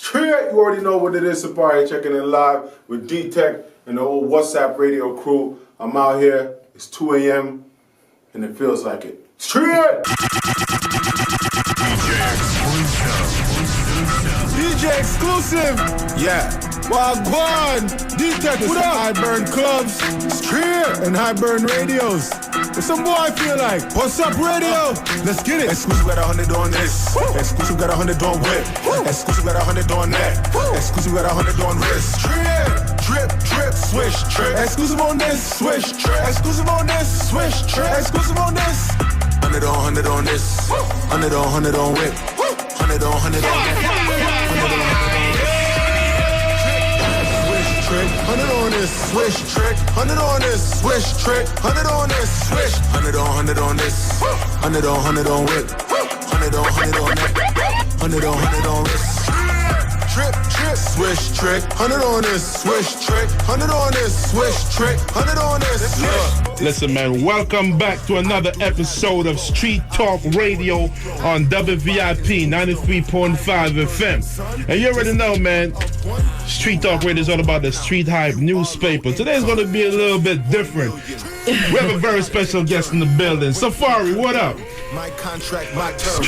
Straight, you already know what it is, Safaree, checking in live with D-teck and the old Wazzup Radio crew. I'm out here, it's 2 a.m. and it feels like it. Straight! DJ exclusive! Yeah. Wagwan! D-teck with High Burn Clubs, Straight, and High Burn Radios. What's some boy I feel like? Wazzup Radio! Let's get it! Exclusive got 100 on this. Exclusive got 100 on whip. Exclusive got 100 on that. Exclusive got 100 on wrist. Drip, drip, swish, trip. Exclusive on this, swish, trip. Exclusive on this, swish, trip. Exclusive on this. 100 on this. 100 on whip. 100 on that. 100 on this, swish trick. 100 on this, swish trick. 100 on this, swish. 100 on this. 100 on whip. 100 on that. 100 on wrist. Trip, trip, swish trick. 100 on this, swish trick. 100 on this, swish trick. 100 on this. Listen, man, welcome back to another episode of Street Talk Radio on WVIP 93.5 FM. And you already know, man, Street Talk Radio is all about the Street Hype newspaper. Today's going to be a little bit different. We have a very special guest in the building. Safaree, what up? My contract, my term.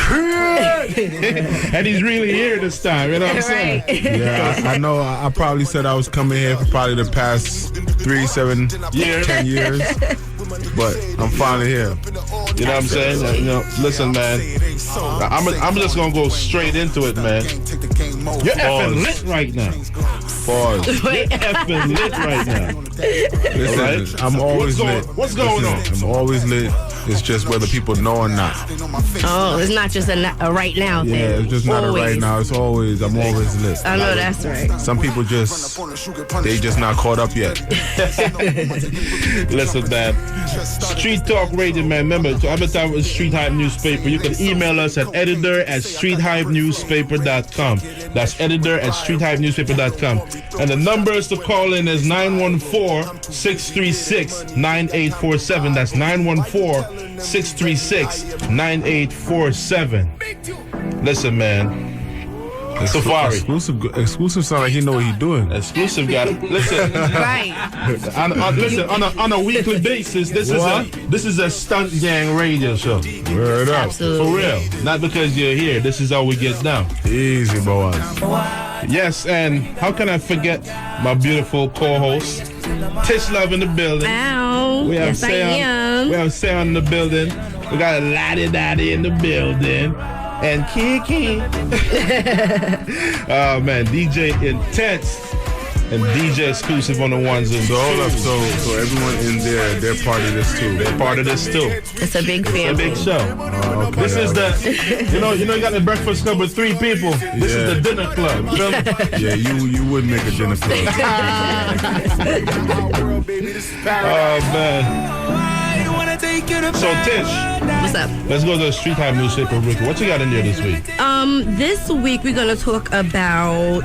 And he's really here this time, you know what I'm saying? Yeah, I know I probably said I was coming here for probably the past 3, 7, 10 years. But I'm finally here. You know what I'm saying? You know, listen, man. I'm just gonna go straight into it, man. You're effing lit right now. Pause. You're effing lit right now. Listen, right? I'm always lit. What's going on? I'm always lit. It's just whether people know or not. Oh, it's not just a right now thing. Yeah, it's just not a right now. It's always, I'm always lit. I know that's right. Some people they just not caught up yet. Listen, man. Street Talk Radio, man. Remember, to advertise with Street Hype Newspaper, you can email us at editor@streethypenewspaper.com. That's editor@streethypenewspaper.com. And the numbers to call in is 914-636-9847. That's 914-636-9847. Listen, man. Safaree. Exclusive sound like he know what he doing. Exclusive got it. Listen. Right. On a weekly basis, this is a stunt gang radio show. Word up. Absolutely. For real. Not because you're here. This is how we get down. Easy, boys. Yes, and how can I forget my beautiful co-host, Tish Love in the building. Ow. We have Yes, I am. We have Sam in the building. We got a Lottie Dottie in the building. And Kiki. Oh, man. DJ Intense and DJ Exclusive on the ones and So hold up, so everyone in there, they're part of this too. they're part of this too. It's a big It's a family. big show. Okay, This is the, you got the breakfast club with 3 people. This is the dinner club. You feel me? Yeah, you would make a dinner club. Oh, man. So, Tish, What's up? let's go to the Street Hype newspaper, Ricky. What you got in there this week? This week we're going to talk about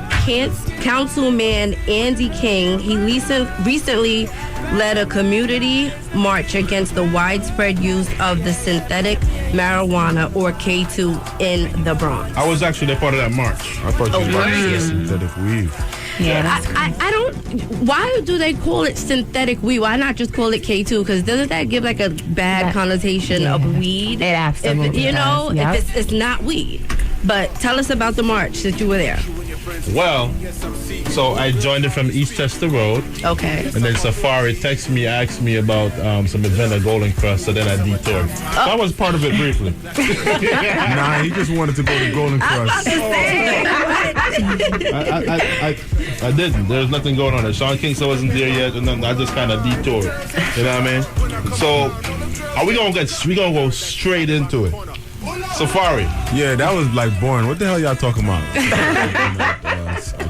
Councilman Andy King. He recently led a community march against the widespread use of the synthetic marijuana, or K2, in the Bronx. I was actually a part of that march. I thought you word. were synthetic weave. Yeah, I don't. Why do they call it synthetic weed? Why not just call it K2? Because doesn't that give like a bad connotation of weed? It absolutely does. Yep. If it's not weed. But tell us about the march since you were there. Well, so I joined it from East Chester Road. Okay. And then Safaree texted me, asked me about some event at Golden Cross, so then I detoured. So I was part of it briefly. Nah, he just wanted to go to Golden Cross. I didn't. There's nothing going on there. Sean Kingston wasn't there yet, and then I just kind of detoured. You know what I mean? So, are we gonna go straight into it? Safaree. Yeah, that was like boring. What the hell y'all talking about?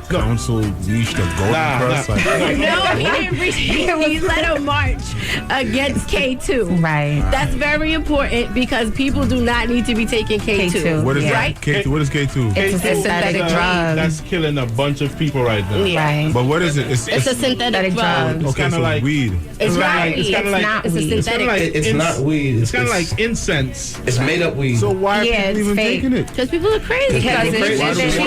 Council reached a Golden Cross. No, he didn't reach. He led a march against K2. Right. That's very important because people do not need to be taking K2. What is right? that? K2. What is K2? It's a synthetic drug. That's killing a bunch of people right now. Right. But what is it? It's a synthetic drug. Okay, kinda so like weed. It's right. It's kind of like It's a synthetic. It's It's not weed. It's kind of like incense. It's made up weed. So why are Yeah, people it's even fake taking it? Because people are crazy. Because crazy. it's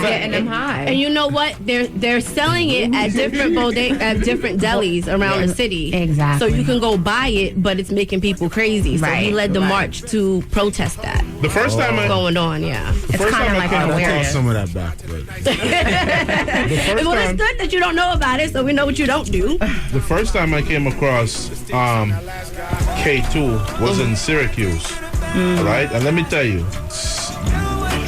getting them high. And you know what? They're selling it at different at different delis around the city. Exactly. So you can go buy it, but it's making people crazy. So he led the march to protest that. The first time going on, yeah. It's kind of like an I'll take awareness. some of that back. But Well, it's good that you don't know about it, so we know what you don't do. The first time I came across K2 was in Syracuse, all right? And let me tell you,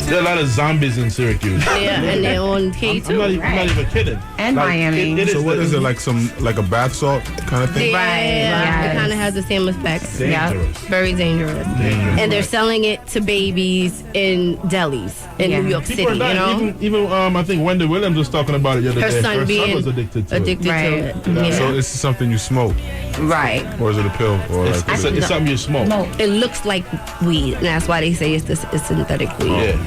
there are a lot of zombies in Syracuse. Yeah, and they're on K2. I'm not even kidding. And Miami. so what is it, like a bath salt kind of thing? Yeah, it kind of has the same effects. Dangerous. Very dangerous. And they're selling it to babies in delis in New York City, People are dying. Even I think Wendy Williams was talking about it the other Her day. son Her being son was addicted to to it. it. Yeah. So it's something you smoke, Right. or is it a pill, or like It's something you smoke. It looks like weed, and that's why they say it's synthetic weed. Yeah.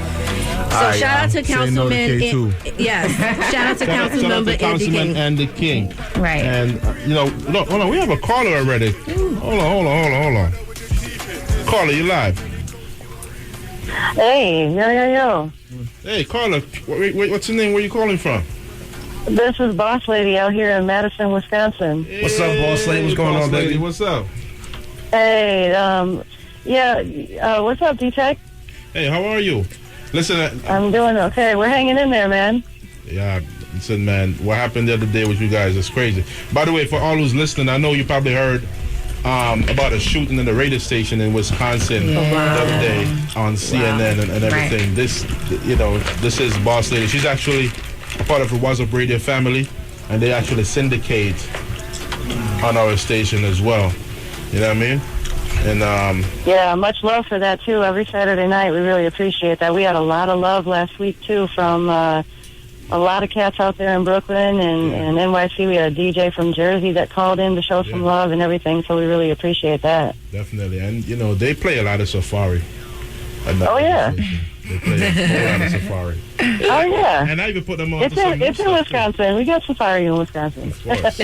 So shout out to say no to Councilman. K2. Yes, shout out to Shout out Councilmember to Andy Councilman King. Andy King. Right. And, look, hold on. We have a caller already. Hold on. Caller, you live. Hey, yo. Hey, caller, what's your name? Where you calling from? This is Boss Lady out here in Madison, Wisconsin. What's up, Boss Lady? What's going on, baby? What's up? Hey, what's up, D-teck? Hey, how are you? Listen, I'm doing okay. We're hanging in there, man. yeah, listen, man, what happened the other day with you guys is crazy. By the way, for all who's listening, I know you probably heard about a shooting in the radio station in Wisconsin the other day on CNN and everything. Right. This is Boss Lady. She's actually a part of the Wazzup Radio family, and they actually syndicate on our station as well. You know what I mean? And Yeah, much love for that, too. Every Saturday night, we really appreciate that. We had a lot of love last week, too, from a lot of cats out there in Brooklyn and NYC. We had a DJ from Jersey that called in to show some love and everything, so we really appreciate that. definitely, and they play a lot of Safaree. Oh, yeah. They play a whole lot of Safaree. Oh, yeah. And I even put them on. It's in Wisconsin. We got Safaree in Wisconsin. Of course.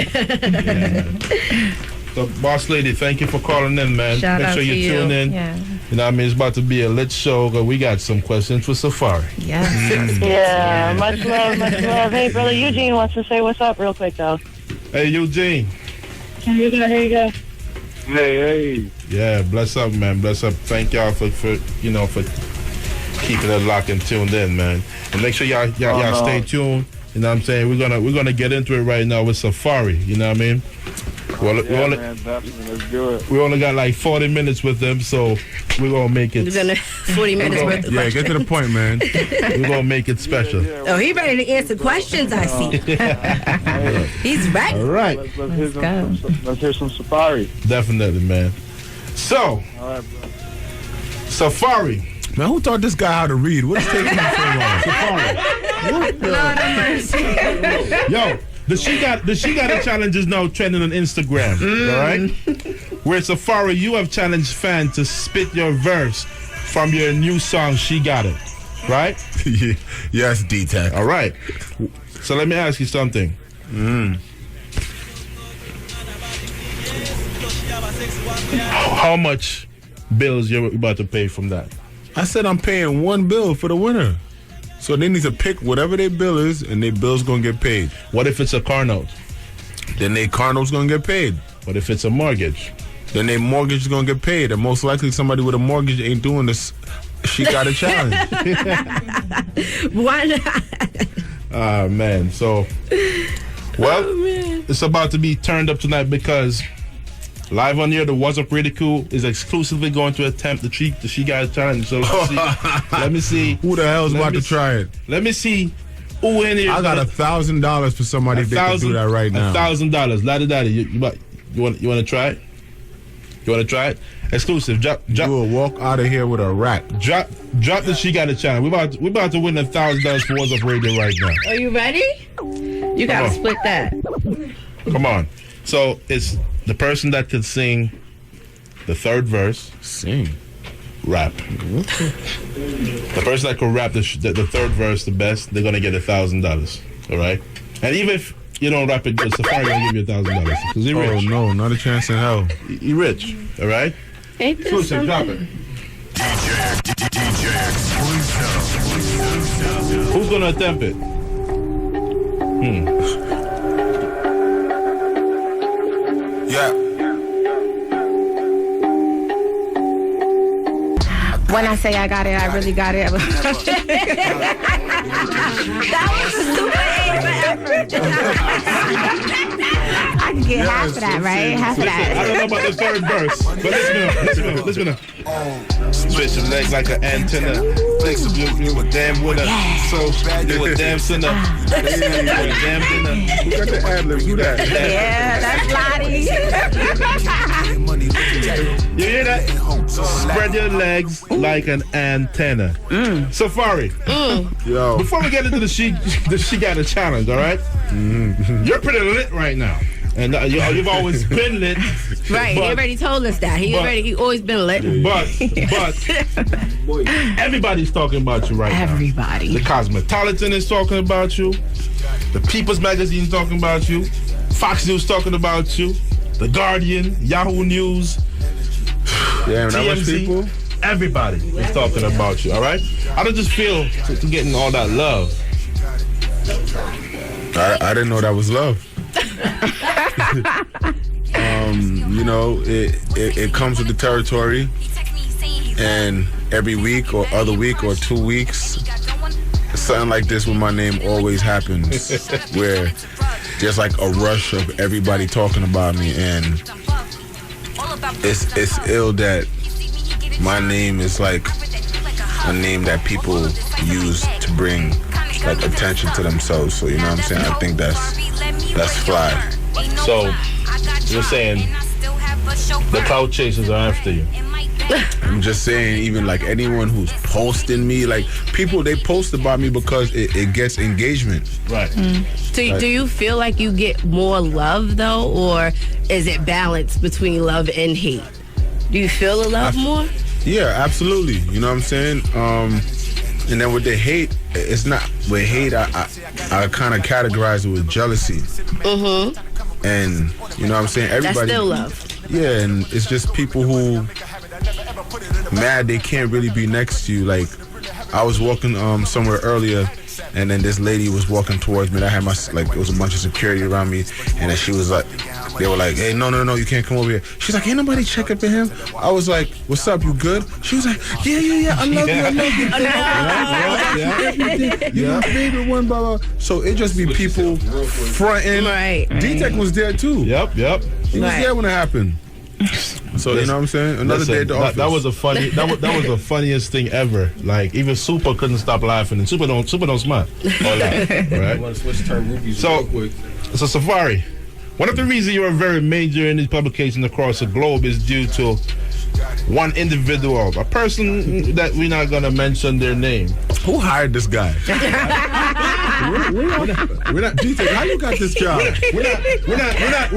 So, Boss Lady, thank you for calling in, man. Shout Make out sure to you you. tune in. Yeah. You know what I mean? It's about to be a lit show, because we got some questions for Safaree. Yes. Yeah, much love, much love. Hey, brother Eugene wants to say what's up real quick, though. Hey, Eugene. Here you go. Hey. Yeah, bless up, man. Bless up. Thank y'all for keeping it locked and tuned in, man. And make sure y'all stay tuned. You know what I'm saying? We're gonna get into it right now with Safaree. You know what I mean? Man, definitely. Let's do it. We only got like 40 minutes with them, so we're gonna make it. We're gonna 40 minutes worth of yeah, questions. get to the point, man. We're gonna make it special. Oh, he ready to answer questions, I see. He's ready. All right, Let's hear some Safaree. definitely, man. So, All right, bro. Safaree. Man, who taught this guy how to read? What's taking him so long? Yo, the She Got It challenge is now trending on Instagram. All right, where Safaree, you have challenged fans to spit your verse from your new song "She Got It," right? Yes, D-teck. All right. So let me ask you something. How much bills you're about to pay from that? I said I'm paying one bill for the winner. So they need to pick whatever their bill is, and their bill's gonna get paid. What if it's a car note? Then their car note's gonna get paid. What if it's a mortgage? Then their mortgage is gonna get paid. And most likely somebody with a mortgage ain't doing this. She got a challenge. Why not? Ah, man. So, well, it's about to be turned up tonight because live on here, the Wazzup Radio is exclusively going to attempt the She Got It challenge. So let me see. Who the hell's about to try it? Let me see who in here. I got $1,000 for somebody that can do that right now. $1,000. Daddy. You want to try it? You want to try it? Exclusive. Drop. You will walk out of here with a rack. Drop the She Got It challenge. We about to win $1,000 for Wazzup Radio right now. Are you ready? You gotta split that. Come on. So it's the person that can sing the third verse, Sing. rap. The person that can rap the third verse the best, they're gonna get $1,000. All right. And even if you don't rap it good, Safaree gonna give you $1,000 because he's Oh, rich. no, not a chance in hell. He rich. All right. Ain't this Exclusive. Drop something? it. Who's gonna attempt it? Yeah. When I say I got it, I really got it. That was a super I can get half of that, right? Half of I don't know that. about the third verse, but listen up. Stretch your legs like an antenna. You a damn winner. So you a damn sinner. You a damn dinner. Who got the ad-libs? Who that? Yeah, that's Lottie. You hear that? Spread your legs like an antenna. Safaree. Yo. Before we get into the She Got a Challenge, all right? You're pretty lit right now. And you've always been lit. Right, he already told us that. He always been lit. But everybody's talking about you right now. Everybody. The Cosmopolitan is talking about you. The People's Magazine is talking about you. Fox News talking about you. The Guardian, Yahoo News, Damn, that much TMZ. people? Everybody is talking about you, all right? I don't just feel to getting all that love. I didn't know that was love. You know, it comes with the territory, and every week or other week or 2 weeks, something like this with my name always happens, where there's like a rush of everybody talking about me, and it's ill that my name is like a name that people use to bring like attention to themselves. So you know what I'm saying? I think that's fly. So you're saying the cloud chasers are after you? I'm just saying, even like anyone who's posting me, like people, they post about me because it gets engagement. Right. Do you feel like you get more love though, or is it balanced between love and hate? Do you feel the love more? Yeah, absolutely. You know what I'm saying? And then with the hate, it's not with hate. I kind of categorize it with jealousy. And you know what I'm saying? Everybody. That's still love. Yeah, and it's just people who mad they can't really be next to you. Like I was walking somewhere earlier, and then this lady was walking towards me, and I had my, like, it was a bunch of security around me, and then she was like, they were like, hey, no, you can't come over here. She's like, ain't nobody checking for him? I was like, what's up, you good? She was like, yeah, I love you. You're my favorite one, blah, blah. So it just be people fronting. Right. D-teck was there too. Yep. He was there when it happened. So you know what I'm saying? Another day at the office. That was a funny. That was the funniest thing ever. Like even Super couldn't stop laughing, and Super don't smile or laugh. Right? I want to switch term rupees real quick. So Safaree, one of the reasons you are very major in these publications across the globe is due to one individual, a person that we're not gonna mention their name. Who hired this guy? we're not D-teck, how you got this job? We're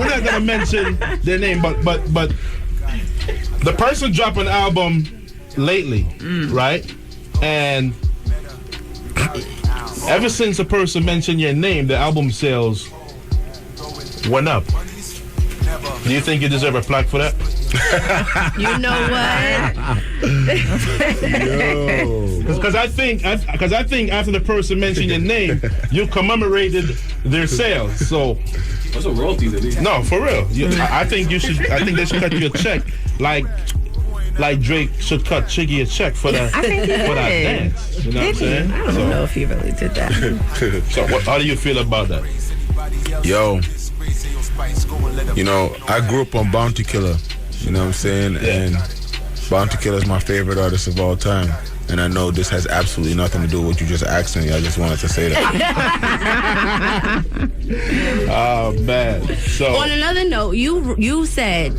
not gonna mention their name, but the person dropped an album lately, right? And ever since a person mentioned your name, the album sales went up. Do you think you deserve a plaque for that? You know what? Because I think after the person mentioned your name, you commemorated their sales. So What's a royalties at least? no, for real. I think you should. I think they should cut you a check, like Drake should cut Chiggy a check for that. I think he for that did. dance. You know what I'm Did he? saying? I don't know if he really did that. So how do you feel about that? Yo, you know, I grew up on Bounty Killer, you know what I'm saying? Yeah. And Bounty Killer is my favorite artist of all time. And I know this has absolutely nothing to do with what you just asked me. I just wanted to say that. Oh man. So On another note, you said,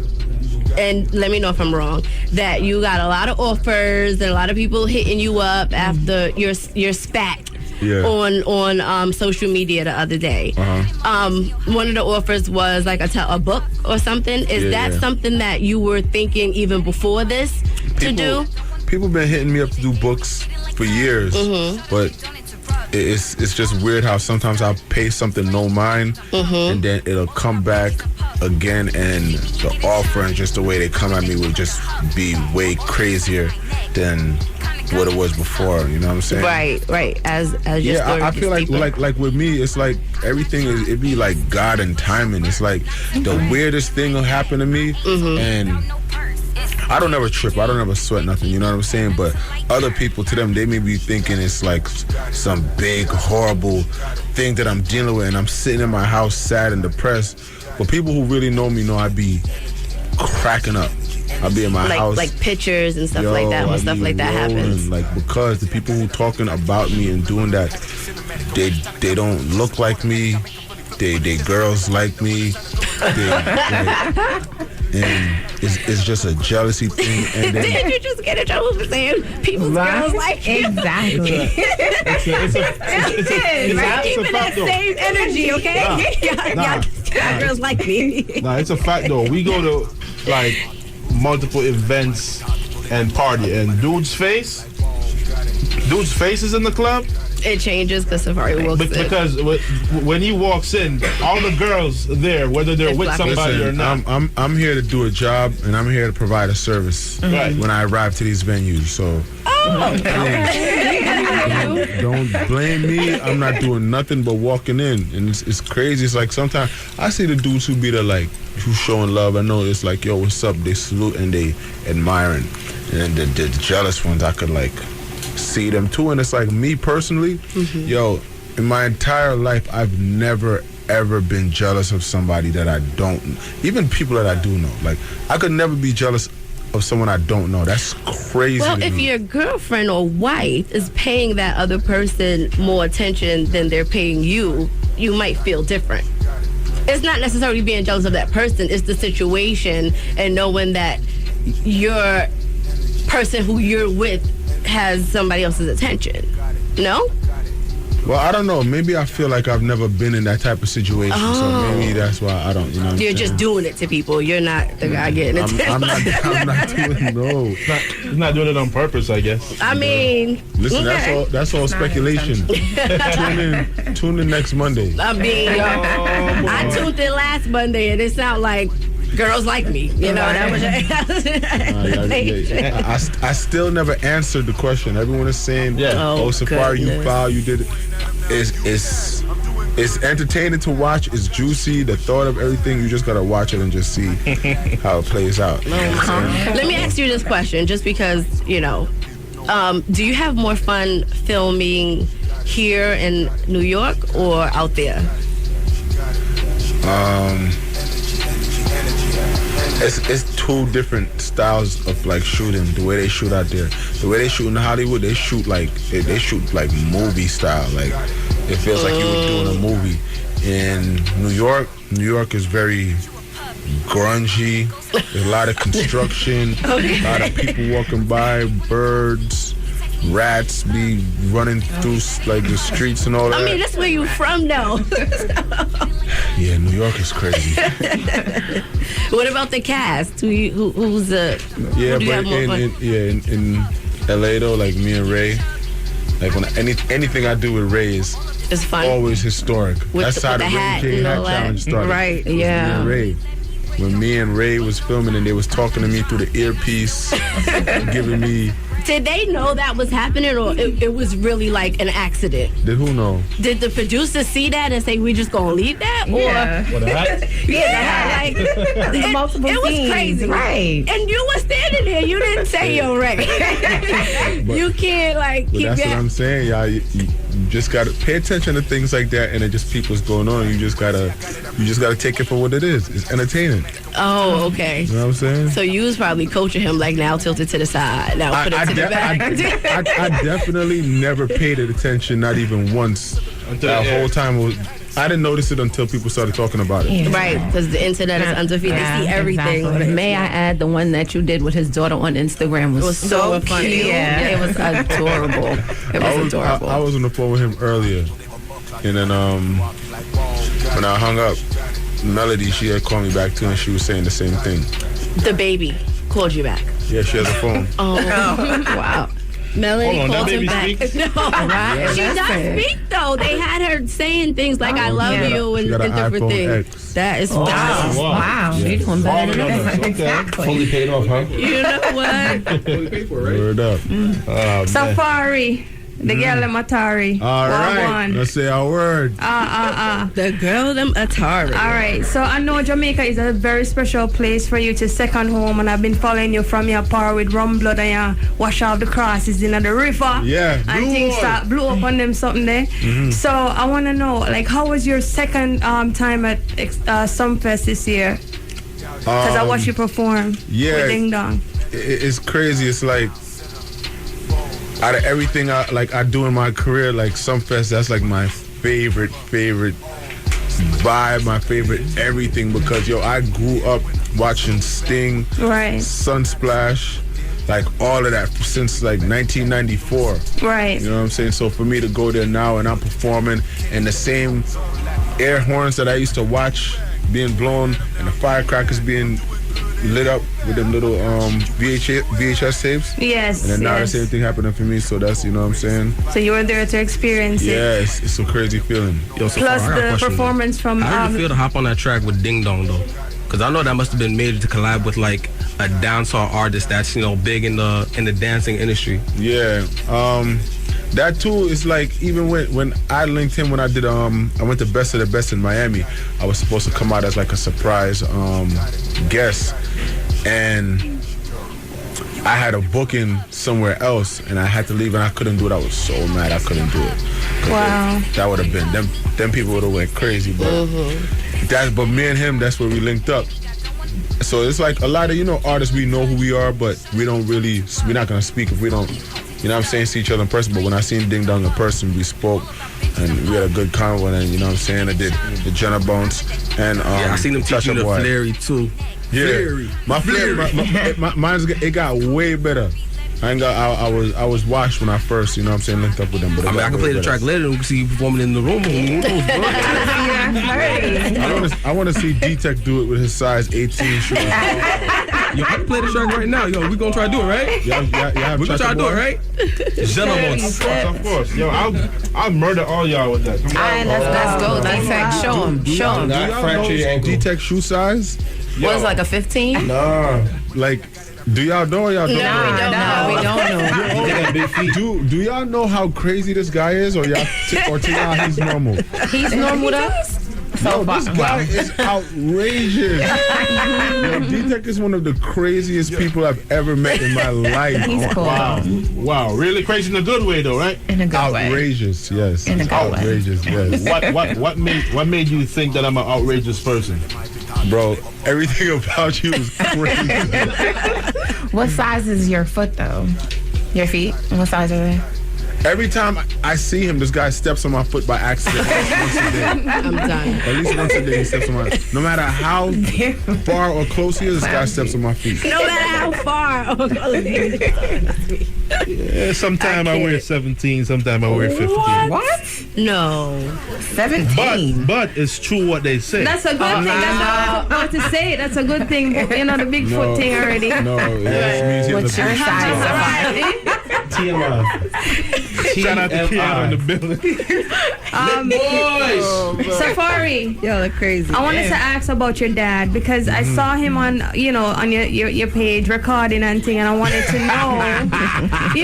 and let me know if I'm wrong, that you got a lot of offers and a lot of people hitting you up after your spat. Yeah. On social media the other day. One of the offers was like a book or something. Is that something that you were thinking even before this to do? People been hitting me up to do books for years, but it's just weird how sometimes I'll pay something no mind, and then it'll come back again, and the offer and just the way they come at me would just be way crazier than what it was before. You know what I'm saying? Right. As your story I feel gets deeper. like with me, it's like everything is, it be like God and timing. It's like the weirdest thing will happen to me, and I don't ever trip. I don't ever sweat nothing. You know what I'm saying? But other people, to them, they may be thinking it's like some big, horrible thing that I'm dealing with, and I'm sitting in my house sad and depressed. But people who really know me know I be cracking up. I'll be in my house. Like pictures and stuff like that when stuff like that happens. Like, because the people who talking about me and doing that, they don't look like me. They girls like me. And it's just a jealousy thing. And then, did you just get in trouble for saying people's girls like you? Exactly. It's keeping that same energy, okay? Y'all girls like me. Nah, it's a fact though. We go to like multiple events and party, and dude's face is in the club. It changes because Safaree walks in. Because when he walks in, all the girls there, whether they're with somebody or not. I'm here to do a job, and I'm here to provide a service when I arrive to these venues. So don't blame me. I'm not doing nothing but walking in, and it's crazy. It's like sometimes I see the dudes who be there like who showing love. I know it's like, yo, what's up? They salute and they admiring, and the jealous ones I could like see them too. And it's like me personally, yo, in my entire life I've never ever been jealous of somebody that I don't, even people that I do know. Like, I could never be jealous of someone I don't know. That's crazy. Well, if your girlfriend or wife is paying that other person more attention than they're paying you, you might feel different. It's not necessarily being jealous of that person, it's the situation and knowing that your person who you're with has somebody else's attention. No? Well, I don't know. Maybe I feel like I've never been in that type of situation, so maybe that's why I don't, you know what You're I'm just doing it to people. You're not the guy getting attention. I'm not doing no. He's not doing it on purpose, I guess. I mean, listen, that's all speculation. Tune in next Monday. I mean, I tuned in last Monday, and it sounded like girls like me. You know, that was I still never answered the question. Everyone is saying, oh, Safaree, you foul, you did it. It's entertaining to watch. It's juicy. The thought of everything, you just gotta watch it and just see how it plays out. Let me ask you this question, just because, you know, do you have more fun filming here in New York or out there? It's two different styles of like shooting. The way they shoot out there, the way they shoot in Hollywood, they shoot like movie style. Like it feels like you were doing a movie. In New York is very grungy. There's a lot of construction, a lot of people walking by, birds, rats be running through like the streets and all that. I mean, that's where you from, though. Yeah, New York is crazy. What about the cast? Who's the? Yeah, but in LA though, like me and Ray, like when anything I do with Ray is fun. Always historic. That's how the Ray King Hat Challenge started. Right? Yeah. Me and Ray. When me and Ray was filming and they was talking to me through the earpiece, giving me. Did they know that was happening, or it was really like an accident? Did who know? Did the producer see that and say, we just gonna leave that? Yeah. Or What, the hat? like it was crazy. Right. And you were standing there, you didn't say you're right. You can't like keep that's what I'm saying, y'all. You just gotta pay attention to things like that, and it just peep what's going on. You just gotta take it for what it is. It's entertaining. Oh, okay. You know what I'm saying? So you was probably coaching him like, now tilt it to the side, now put it to the back. I definitely never paid it attention, not even once. That whole time I didn't notice it until people started talking about it. Yeah. Right, because the internet is undefeated. They see everything. Exactly. May I add, the one that you did with his daughter on Instagram was so funny. Yeah, it was adorable. It was adorable. I was on the phone with him earlier, and then when I hung up, Melody, she had called me back too, and she was saying the same thing. The baby called you back. Yeah, she has a phone. Oh, wow. Melanie Hold on, called that him baby back. speaks? No, Right, she that's does it. speak though. They had her saying things like "I love yeah. you" and She got an different iPhone things. X. That is Wow, you're doing better than that. Okay. Exactly. Fully paid off, huh? You know what? Fully paid for, right? Word up. Safaree. The girl them Atari. All right. Let's say our word. The girl them Atari. All right. So I know Jamaica is a very special place for you to second home, and I've been following you from your power with rum blood and you wash off the crosses in the river. Yeah. And things start blew up on them something there. So I want to know, like, how was your second time at Sumfest this year? Because I watched you perform with Ding Dong. It's crazy. It's like out of everything I do in my career, like Sumfest, that's like my favorite vibe, my favorite everything, because I grew up watching Sting, Right. Sunsplash, like all of that since like 1994. Right. You know what I'm saying? So for me to go there now and I'm performing and the same air horns that I used to watch being blown and the firecrackers being lit up with them little VHS tapes. Yes. And then now the yes. same thing happening for me, so that's, you know what I'm saying? So you were there to experience it. Yeah, it's a crazy feeling. Yo, so Plus I got a the question, performance from How did it feel to hop on that track with Ding Dong though? Because I know that must have been made to collab with like a dancehall artist that's big in the dancing industry. Yeah, that too is like, even when I linked him when I did I went to Best of the Best in Miami, I was supposed to come out as like a surprise guest, and I had a booking somewhere else and I had to leave and I couldn't do it. I was so mad I couldn't do it. Wow. That would have been them people would have went crazy, but but me and him, that's where we linked up. So it's like a lot of artists, we know who we are, but we're not gonna speak if we don't, you know what I'm saying, see each other in person. But when I seen Ding Dong in person, we spoke and we had a good convo, and you know what I'm saying, I did the Jenna Bones and Yeah, I seen him teaching the Flary too. Yeah, my mine's it got way better. I was washed when I first, you know what I'm saying, linked up with them. But I mean, I can play the track later and we can see you performing in the room. Who knows, bro? I want to see D-teck do it with his size 18 shoes. Yo, I can play the track right now. Yo, we gonna try to do it, right? Yeah, We gonna try to do it, right? Gentlemen. Of course. Yo, I'll murder all y'all with that. Come on. Let's go. D-teck, show him. D-teck shoe size? Was like a 15? Nah, like, do y'all know or y'all don't know? We don't know. Do y'all know how crazy this guy is, or to y'all he's normal? He's normal to us? No, this guy is outrageous. Yo, D-teck is one of the craziest people I've ever met in my life. He's cool. Wow, really crazy in a good way though, right? In a good way. Outrageous, yes. In a good way. Outrageous, yes. What made you think that I'm an outrageous person? Bro, everything about you is crazy. What size is your foot though? Your feet? What size are they? Every time I see him, this guy steps on my foot by accident. At least once a day. I'm done. At least once a day he steps on my. No matter how far or close he is, this guy steps on my feet. No matter how far. Yeah, sometime I wear 17, sometime I wear 15. What? No. 17. But it's true what they say. That's a good thing. That's what to say. That's a good thing. The big foot thing already. No, that means he has What's a your big size? TMI. Shout out to Keanu in the building. Safaree. Y'all are crazy. I wanted to ask about your dad because I saw him on your page recording and thing, and I wanted to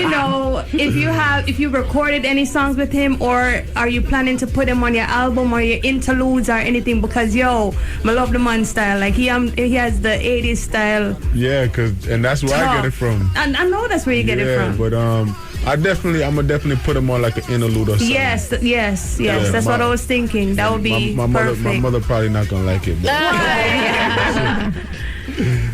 know, if you recorded any songs with him, or are you planning to put him on your album or your interludes or anything? Because I love the man style. Like he has the 80s style. Yeah, and that's where I get it from. And I know that's where you get it from. But I'm gonna definitely put him on like an interlude or something. Yes. That's what I was thinking. That would be perfect. My mother probably not gonna like it. But.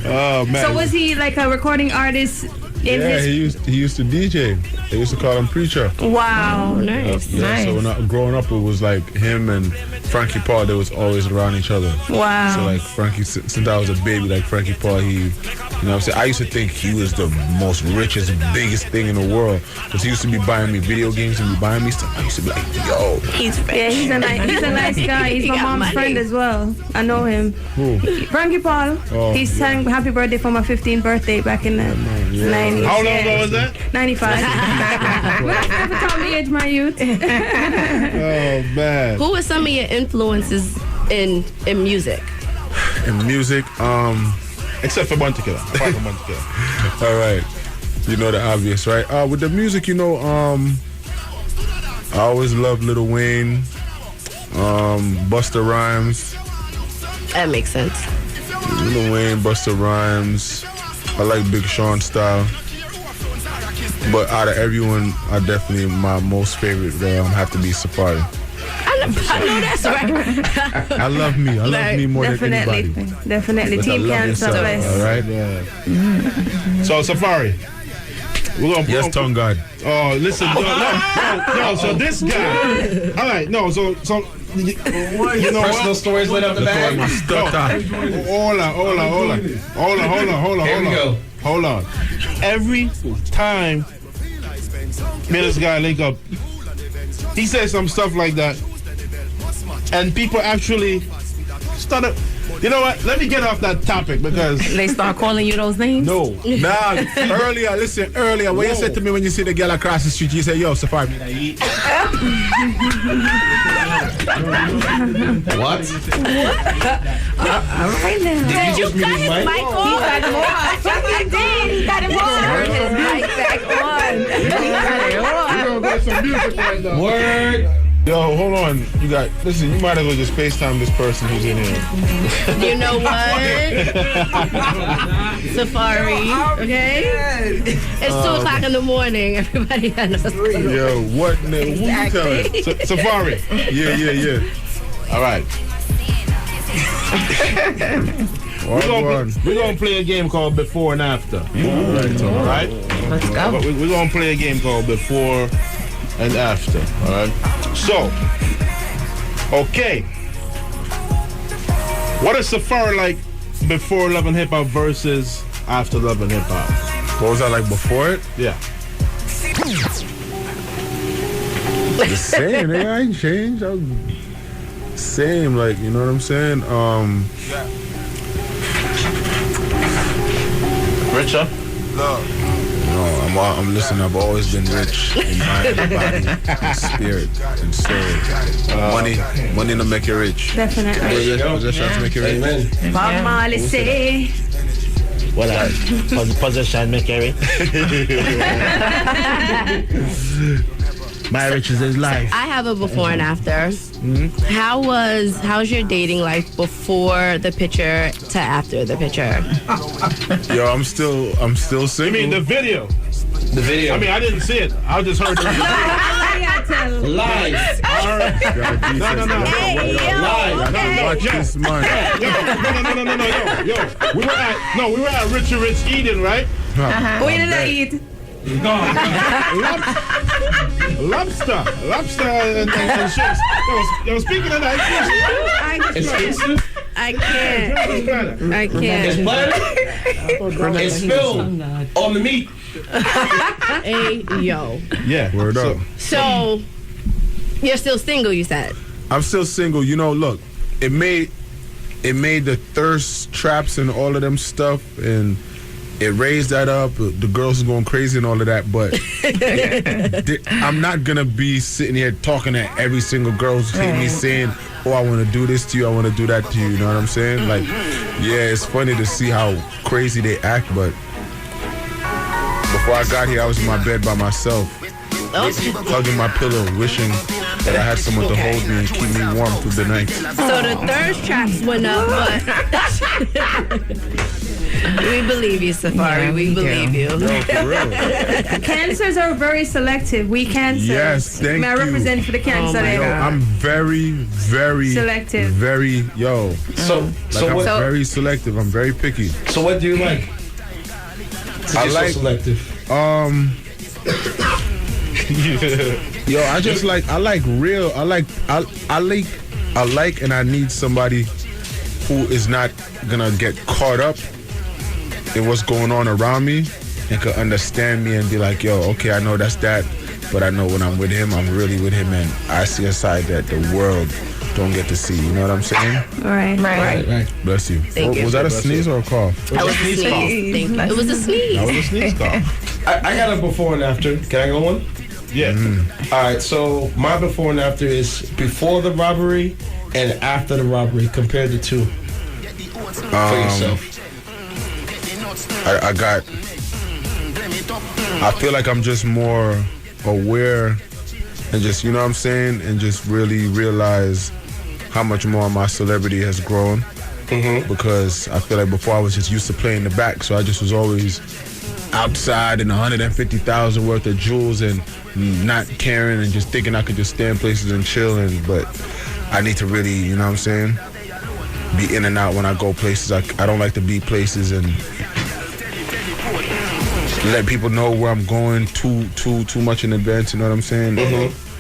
Oh man. So was he like a recording artist? He used to DJ. They used to call him Preacher. Wow, nice. So when growing up, it was like him and Frankie Paul. They was always around each other. Wow. So like Frankie, since I was a baby, like Frankie Paul, you know what I'm saying? I used to think he was the most richest, biggest thing in the world, because he used to be buying me video games and be buying me stuff. I used to be like, yo. He's rich. Yeah, he's a nice guy. He's my mom's friend as well. I know him. Who? Frankie Paul. Oh, he sang happy birthday for my 15th birthday back in the 90s. How long ago was that? 95. Never told me age, my youth. Oh, man. Who are some of your influences in music? In music, Except for Bunty Killer. Apart from Bunty Killer. all right. You know the obvious, right? With the music, you know, I always loved Lil Wayne, Busta Rhymes. That makes sense. Lil Wayne, Busta Rhymes. I like Big Sean style. But out of everyone, my most favorite have to be Safaree. I know that's right. I love me. I love me more than anybody. Definitely. But Team I love Cancer. yourself, all right? Yeah. So, Safaree. Yes, Tongue God. Oh, listen. No. So this guy. All right. No. So you know Personal stories lit up the bag. Hold on. Every time me and this guy link up, he says some stuff like that, and people actually started. You know what? Let me get off that topic because They start calling you those names? no. Nah, earlier, when you said to me when you see the girl across the street, you say, yo, Safaree, me I eat. What? All right now. Did you just mute his mic? He got him on. He did. He got him on. Turn his mic back on. We're gonna get some music right now. Word. Yo, hold on. You might as well just FaceTime this person who's in here. You know what? Safari, okay? It's 2 o'clock in the morning. Everybody knows. Yo, what? Who you telling? Safaree. Yeah. All right. We're gonna play a game called Before and After. All right. Let's go. We're gonna play a game called Before and After. All right. So, okay. What is Safaree like before Love and Hip Hop versus after Love and Hip Hop? What was I like before it? Yeah. The same, nigga. I ain't changed. I was same, like, you know what I'm saying? Richer? No, I'm listening. I've always been rich in mind, body, and spirit, and soul. Money to make you rich. Definitely. I'm just trying to make you rich. Amen. Bob Marley say. What a position, make it. My riches is life. I have a before and after. How's your dating life before the picture to after the picture? Yo, I'm still single. You mean the video? The video. I mean, I didn't see it. I just heard it. Live. No. Hey, yo, okay. Watch this man. Yo. We were at Richard Rich Eden, right? We didn't eat. Lobster and shrimps. Yo, speaking of that, Exclusive. I can't. It's butter. It's spilled on the meat. Hey, yo. yeah. Word up. So, you're still single, you said? I'm still single. You know, look, it made the thirst traps and all of them stuff, and it raised that up. The girls are going crazy and all of that, but I'm not gonna be sitting here talking to every single girl who's hitting me saying, "Oh, I want to do this to you. I want to do that to you." You know what I'm saying? Like, yeah, it's funny to see how crazy they act, but before I got here, I was in my bed by myself, hugging my pillow, wishing that I had someone to hold me and keep me warm through the night. So the thirst traps went up, but we believe you, Safaree. Yeah, we believe you. No, for real. Cancers are very selective. We cancers. Yes, thank May I you. represent for the cancer my Yo, there. I'm very, very Selective. Very, yo. So I'm what? very selective. I'm very picky. So what do you like? I You're like- so selective. Yo, I just like real. I like and I need somebody who is not gonna get caught up in what's going on around me and could understand me and be like, yo, okay, I know that's that, but I know when I'm with him, I'm really with him, and I see a side that the world don't get to see. You know what I'm saying? Right. Bless you. Thank you. Was that a sneeze or a cough? That was a sneeze. Thank you. It was a sneeze. That was a sneeze cough. I got a before and after. Can I go one? Yeah. All right, so my before and after is before the robbery and after the robbery. Compare the two for yourself. I feel like I'm just more aware and just, you know what I'm saying, and just really realize how much more my celebrity has grown. Because I feel like before I was just used to playing the back, so I just was always outside in 150,000 worth of jewels and not caring and just thinking I could just stand places and chill. But I need to really, you know what I'm saying, be in and out when I go places. I don't like to be places and let people know where I'm going too much in advance. You know what I'm saying?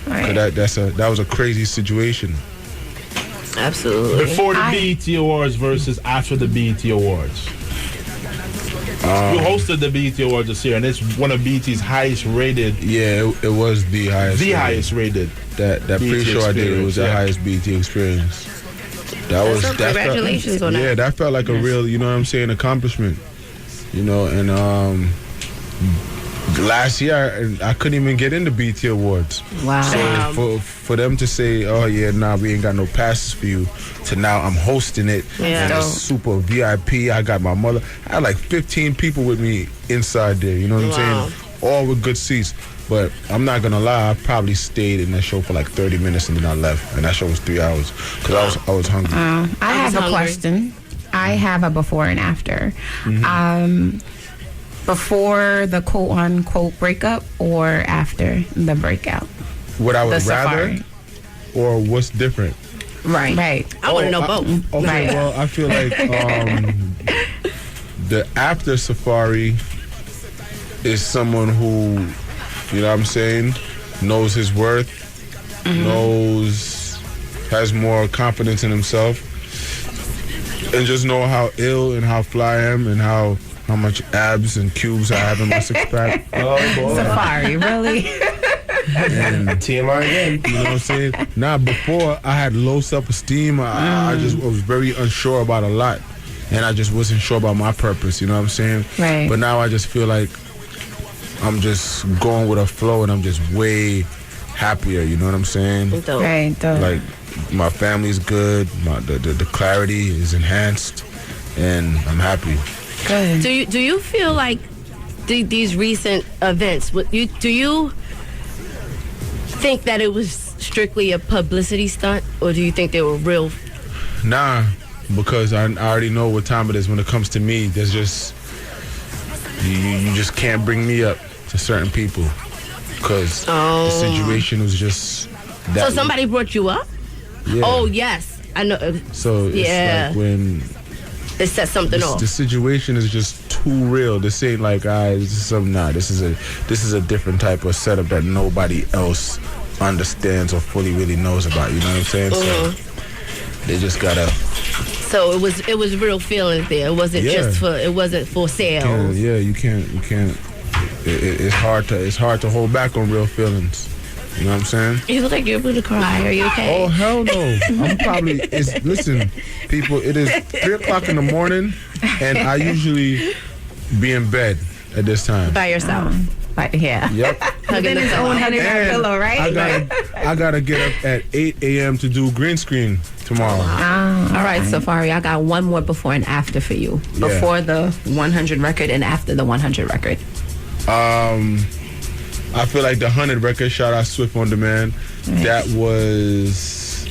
Right. That was a crazy situation. Absolutely. Before the BET Awards versus after the BET Awards. You hosted the BET Awards this year, and it's one of BET's highest rated. Yeah, it was the highest. The highest rated. That pre-show I did, it was the highest BET experience. Congratulations on that. Yeah, that felt like a real, you know what I'm saying, accomplishment. You know, and last year I couldn't even get into BET Awards. Wow. So for them to say, oh yeah, nah, we ain't got no passes for you, to now I'm hosting it, and it's super VIP. I got my mother. I had like 15 people with me inside there. You know what I'm saying? All with good seats. But I'm not gonna lie, I probably stayed in that show for like 30 minutes and then I left, and that show was 3 hours because I was hungry. I have a question. I have a before and after. Before the quote-unquote breakup or after the breakout? What I would The rather, Safaree. or what's different? Right. I want to know both. Okay, Right. well, I feel like the after Safaree is someone who, you know what I'm saying, knows his worth, has more confidence in himself, and just know how ill and how fly I am and how much abs and cubes I have in my six-pack. Oh, boy. Safaree, really? And TMI again. you know what I'm saying? Nah, before I had low self-esteem. I was very unsure about a lot, and I just wasn't sure about my purpose. You know what I'm saying? Right. But now I just feel like I'm just going with a flow, and I'm just way happier. You know what I'm saying? Right. Like my family's good. The clarity is enhanced, and I'm happy. Good. Do you feel like these recent events? Do you think that it was strictly a publicity stunt, or do you think they were real? Nah, because I already know what time it is. When it comes to me, there's just you just can't bring me up to certain people because the situation was just that. So somebody brought you up? Yeah. Oh yes, I know. So it's like when it set something off. The situation is just too real. This ain't like this is something. Nah, this is a different type of setup that nobody else understands or fully really knows about. You know what I'm saying? So they just gotta. So it was real feelings there. It wasn't just for sales. You can't. It's hard to hold back on real feelings. You know what I'm saying? You look like you're going to cry. Are you okay? Oh, hell no. I'm probably... Listen, people, it is 3 o'clock in the morning, and I usually be in bed at this time. By yourself. Yeah. Yep. Hugging his own pillow, right? I gotta get up at 8 a.m. to do green screen tomorrow. All right, Safaree, I got one more before and after for you. Yeah. Before the 100 record and after the 100 record. I feel like the 100 record, shout out Swift on Demand, that was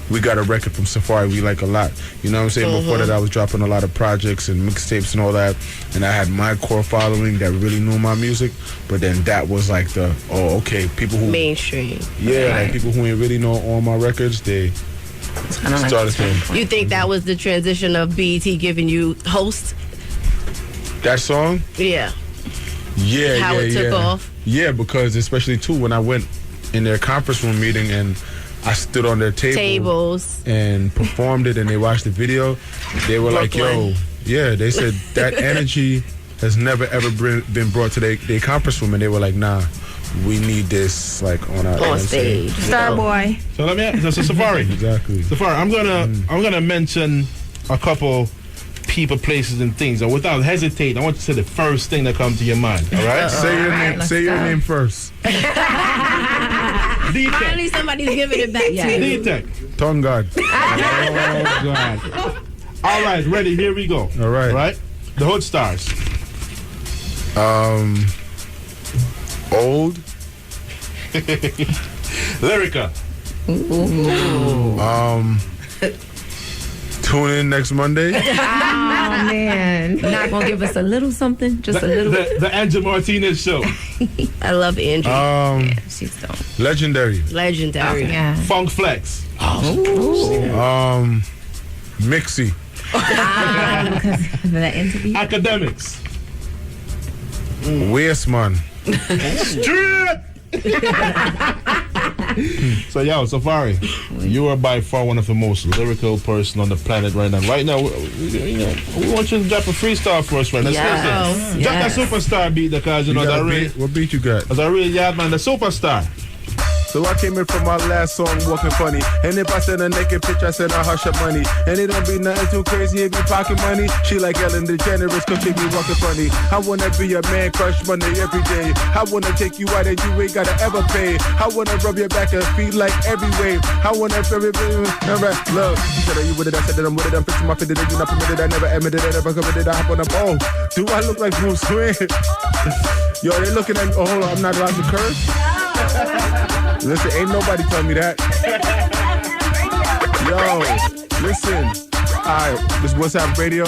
we got a record from Safaree we like a lot. You know what I'm saying? Before that, I was dropping a lot of projects and mixtapes and all that, and I had my core following that really knew my music, but then that was like people who... mainstream. Yeah, like people who ain't really know all my records, they started saying... You think that was the transition of BET giving you host? That song? Yeah. Yeah, How it took off? Yeah, because especially too when I went in their conference room meeting and I stood on their tables and performed it and they watched the video, they were like, yo, they said that energy has never ever been brought to their conference room, and they were like, nah, we need this like on our stage. Starboy. So let me. So Safaree. Exactly. Safaree. I'm gonna mention a couple people, places, and things. And without hesitating, I want you to say the first thing that comes to your mind. All right. Say your name. Say your name first. D-teck. Finally, somebody's giving it back to you. D-teck. Tongue guard. Oh God. All right, ready? Here we go. All right. All right. The Hood Stars. Old. Lyrica. Tune in next Monday. Oh man, not gonna give us a little something, just a little. The Angel Martinez Show. I love Angie. She's dope. Legendary. Legendary. Yeah. Funk Flex. Mixie. Because of that interview. Academics. Weissman. Strip. So yo, Safaree, you are by far one of the most lyrical person on the planet right now. Right now, we want you to drop a freestyle for us right now. Let's listen. Drop that superstar beat because What beat you got? That's a real yard man, the superstar. So I came in from my last song, walking funny. And if I send a naked picture, I send a hush of money. And it don't be nothing too crazy, it be pocket money. She like Ellen DeGeneres, cause she be walking funny. I wanna be a man, crush money every day. I wanna take you out and you ain't gotta ever pay. I wanna rub your back and feet like every way. I wanna love. You said that you with it, I said that I'm with it. I'm fixing my fit, that you not permitted. I never admitted it, I never committed. I hop on the ball. Do I look like Bruce Wayne? Yo, they looking at me. Oh, hold on, I'm not allowed to curse? Listen, ain't nobody tell me that. Yo, listen. Alright, this Wazzup Radio.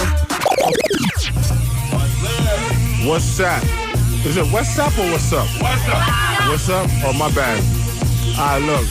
What's up? Is it what's up or what's up? What's up? Oh, my bad. Alright, look.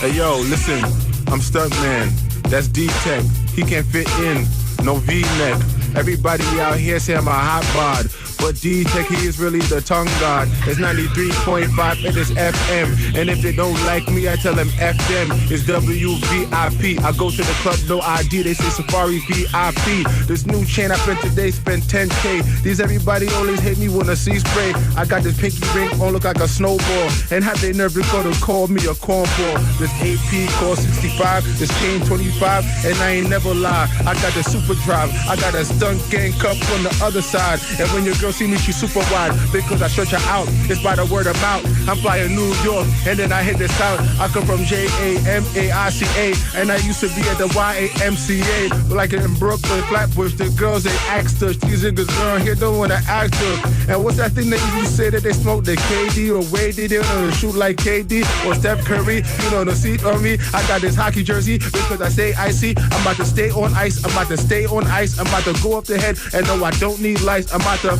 Hey, yo, listen. I'm Stuntman. That's D-teck. He can't fit in. No V-neck. Everybody out here say I'm a hot bod. But D-teck, he is really the tongue god. It's 93.5, it is FM. And if they don't like me, I tell them F them. It's WVIP. I go to the club, no ID. They say Safaree VIP. This new chain I spent today, spent 10K. These everybody always hate me when I see spray. I got this pinky ring on, look like a snowball. And how they never go to call me a cornball. This AP call 65, this chain 25. And I ain't never lie. I got the super drive. I got a stunt gang cup on the other side. And when your girl see me, she super wide because I stretch her out. It's by the word of mouth. I'm flying New York and then I hit the South. I come from JAMAICA and I used to be at the YAMCA. Like in Brooklyn, Flatbush, the girls they asked us. These niggas around here don't wanna act us. And what's that thing that you say that they smoke? The KD or Wade? They don't know to shoot like KD or Steph Curry. You know the seat on me. I got this hockey jersey because I stay icy. I'm about to stay on ice. I'm about to stay on ice. I'm about to go up the head and no, I don't need lights. I'm about to.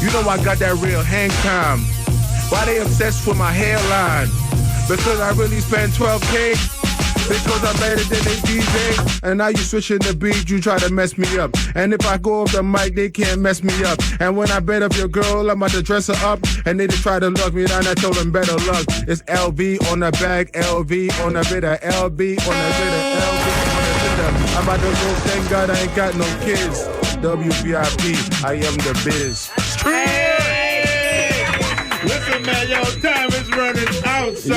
You know I got that real hang time. Why they obsessed with my hairline? Because I really spend 12K. Because I'm better than they DJ. And now you switching the beat, you try to mess me up. And if I go off the mic, they can't mess me up. And when I bet up your girl, I'm about to dress her up. And they just try to lock me down, I told them better luck. It's LV on the bag, LV on the bitter, LB on the bitter, LV on the bitter. I'm about to go, thank God I ain't got no kids. WVIP, I am the biz. Hey! Listen, man, yo, time is running out. So